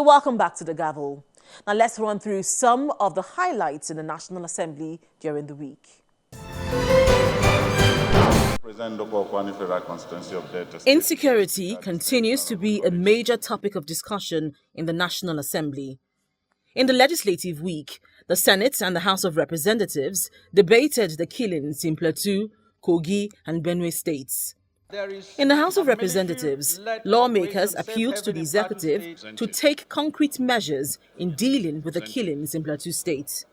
You're welcome back to the Gavel. Now let's run through some of the highlights in the National Assembly during the week. Insecurity continues to be a major topic of discussion in the National Assembly. In the legislative week, the Senate and the House of Representatives debated the killings in Plateau, Kogi, and Benue states. In the House of Representatives, lawmakers appealed to the executive to take concrete measures in dealing with the killings in Plateau State.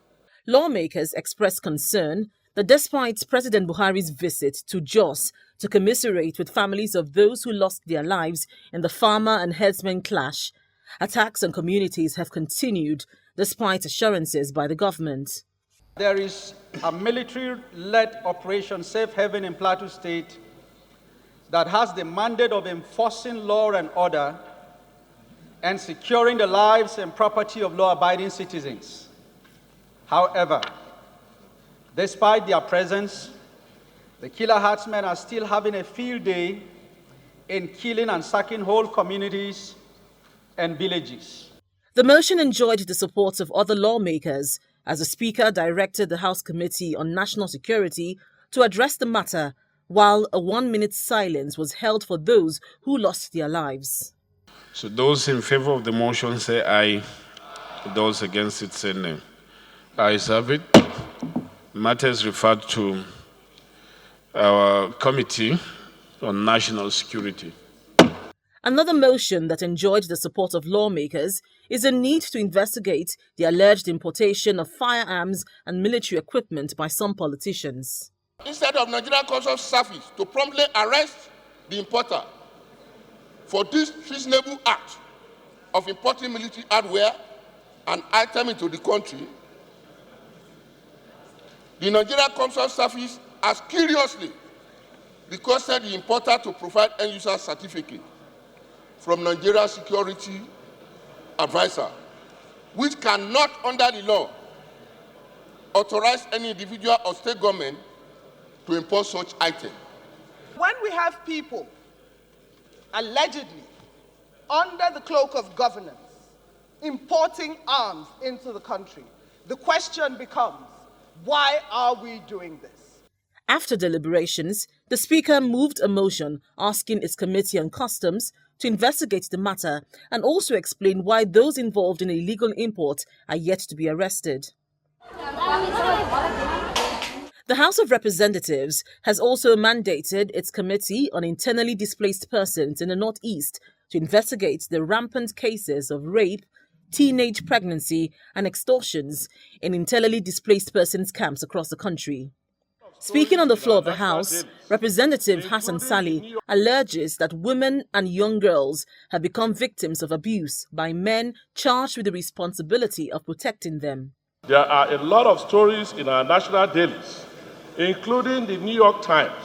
Lawmakers expressed concern that despite President Buhari's visit to Jos to commiserate with families of those who lost their lives in the farmer and herdsman clash, attacks on communities have continued despite assurances by the government. There is a military-led Operation Safe Haven in Plateau State that has the mandate of enforcing law and order and securing the lives and property of law-abiding citizens. However, despite their presence, the killer herdsmen are still having a field day in killing and sacking whole communities and villages. The motion enjoyed the support of other lawmakers as the Speaker directed the House Committee on National Security to address the matter, while a 1-minute silence was held for those who lost their lives. So those in favor of the motion say aye. Those against it say nay. Ayes have it. Matters referred to our Committee on National Security. Another motion that enjoyed the support of lawmakers is a need to investigate the alleged importation of firearms and military equipment by some politicians. Instead of Nigerian Customs Service to promptly arrest the importer for this treasonable act of importing military hardware and items into the country, the Nigerian Customs Service has curiously requested the importer to provide end-user certificate from Nigeria Security Advisor, which cannot, under the law, authorize any individual or state government to import such items. When we have people allegedly under the cloak of governance importing arms into the country, the question becomes, why are we doing this? After deliberations, the Speaker moved a motion asking its Committee on Customs to investigate the matter and also explain why those involved in illegal import are yet to be arrested. The House of Representatives has also mandated its Committee on Internally Displaced Persons in the Northeast to investigate the rampant cases of rape, teenage pregnancy, and extortions in internally displaced persons camps across the country. Speaking on the floor of the House, Representative Hassan Sali alleges that women and young girls have become victims of abuse by men charged with the responsibility of protecting them. There are a lot of stories in our national dailies, including the New York Times,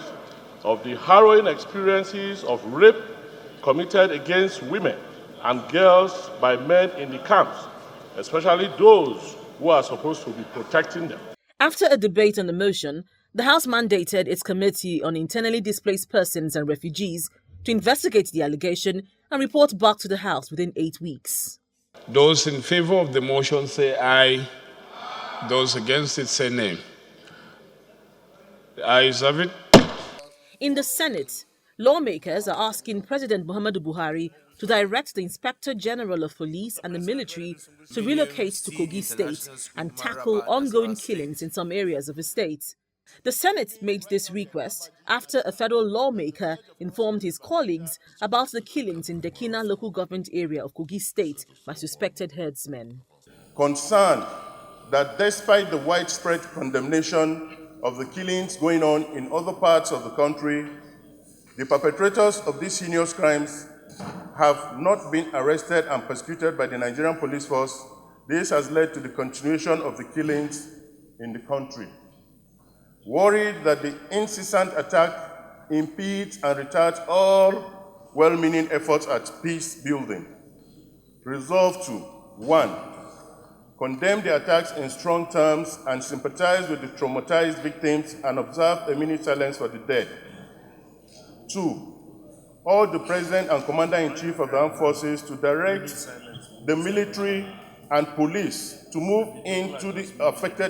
of the harrowing experiences of rape committed against women and girls by men in the camps, especially those who are supposed to be protecting them. After a debate on the motion, the House mandated its Committee on Internally Displaced Persons and Refugees to investigate the allegation and report back to the House within 8 weeks. Those in favor of the motion say aye. Those against it say nay. The ayes have it. In the Senate, lawmakers are asking President Muhammadu Buhari to direct the Inspector General of Police and the military to relocate to Kogi State and tackle ongoing killings in some areas of the state. The Senate made this request after a federal lawmaker informed his colleagues about the killings in Dekina local government area of Kogi State by suspected herdsmen. Concerned that despite the widespread condemnation of the killings going on in other parts of the country, the perpetrators of these heinous crimes have not been arrested and persecuted by the Nigerian police force. This has led to the continuation of the killings in the country. Worried that the incessant attack impedes and retards all well-meaning efforts at peace building, resolved to 1. Condemn the attacks in strong terms and sympathize with the traumatized victims and observe a minute silence for the dead. 2. urge the President and Commander-in-Chief of the Armed Forces to direct the military and police to move into the affected